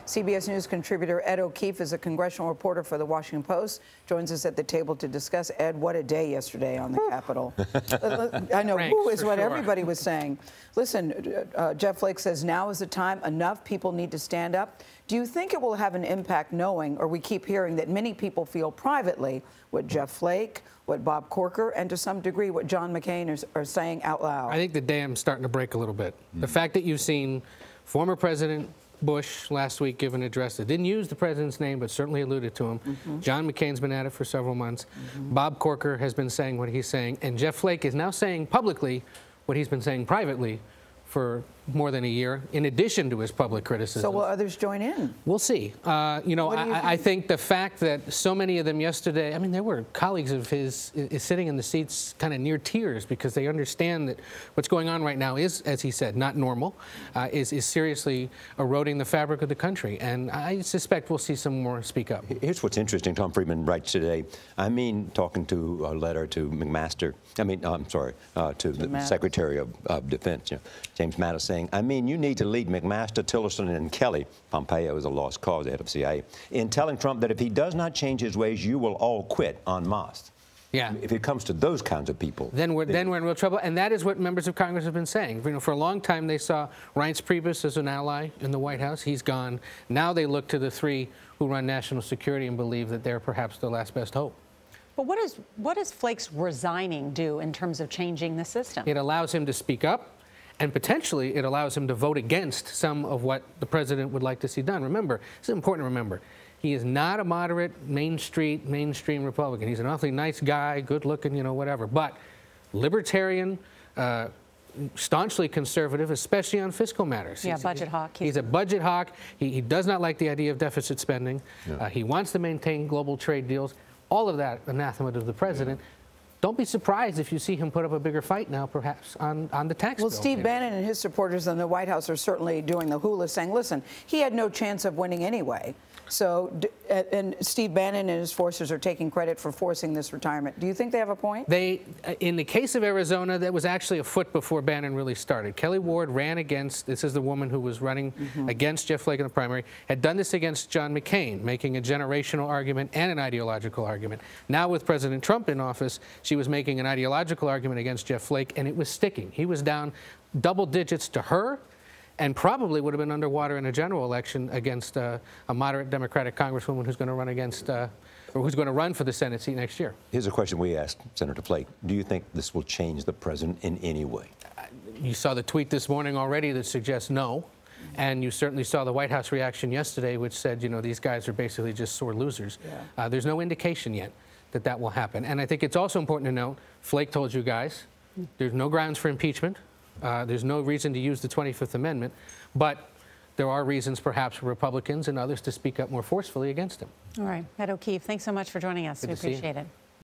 CBS News contributor Ed O'Keefe is a congressional reporter for The Washington Post. Joins us at the table to discuss. Ed, what a day yesterday on the Capitol. I know, who is what everybody was saying. Listen, Jeff Flake says now is the time. Enough people need to stand up. Do you think it will have an impact knowing, or we keep hearing that many people feel privately what Jeff Flake, what Bob Corker, and to some degree what John McCain are saying out loud? I think the dam's starting to break a little bit. The fact that you've seen former President Bush last week give an address that didn't use the president's name but certainly alluded to him. John McCain's been at it for several months. Bob Corker has been saying what he's saying. And Jeff Flake is now saying publicly what he's been saying privately for more than a year, in addition to his public criticism. So will others join in? We'll see. I think the fact that so many of them yesterday, I mean, there were colleagues of his sitting in the seats kind of near tears because they understand that what's going on right now is, as he said, not normal, is seriously eroding the fabric of the country. And I suspect we'll see some more speak up. Here's what's interesting. Tom Friedman writes today, talking to a letter to McMaster, to the Secretary of Defense, James Mattis, saying, you need to lead McMaster, Tillerson, and Kelly, Pompeo is a lost cause, the head of CIA, in telling Trump that if he does not change his ways, you will all quit en masse. Yeah. If it comes to those kinds of people, then we're in real trouble, and that is what members of Congress have been saying. For a long time, they saw Reince Priebus as an ally in the White House. He's gone. Now they look to the three who run national security and believe that they're perhaps the last best hope. But what does Flake's resigning do in terms of changing the system? It allows him to speak up. And potentially, it allows him to vote against some of what the president would like to see done. Remember, it's important to remember, he is not a moderate, mainstream Republican. He's an awfully nice guy, good-looking, whatever. But libertarian, staunchly conservative, especially on fiscal matters. Yeah, budget hawk. He's a budget hawk. He does not like the idea of deficit spending. Yeah. He wants to maintain global trade deals. All of that anathema to the president. Yeah. Don't be surprised if you see him put up a bigger fight now, perhaps, on the tax bill. Well, Steve Bannon and his supporters in the White House are certainly doing the hula, saying, listen, he had no chance of winning anyway. So, and Steve Bannon and his forces are taking credit for forcing this retirement. Do you think they have a point? In the case of Arizona, that was actually afoot before Bannon really started. Kelly Ward ran against, this is the woman who was running against Jeff Flake in the primary, had done this against John McCain, making a generational argument and an ideological argument. Now with President Trump in office, she was making an ideological argument against Jeff Flake, and it was sticking. He was down double digits to her, and probably would have been underwater in a general election against a moderate Democratic congresswoman who's going to run against, or who's going to run for the Senate seat next year. Here's a question we asked Senator Flake. Do you think this will change the president in any way? You saw the tweet this morning already that suggests no. And you certainly saw the White House reaction yesterday, which said, these guys are basically just sore losers. Yeah. There's no indication yet that that will happen. And I think it's also important to note, Flake told you guys, there's no grounds for impeachment. There's no reason to use the 25th Amendment, but there are reasons perhaps for Republicans and others to speak up more forcefully against him. All right. Ed O'Keefe, thanks so much for joining us. We appreciate it.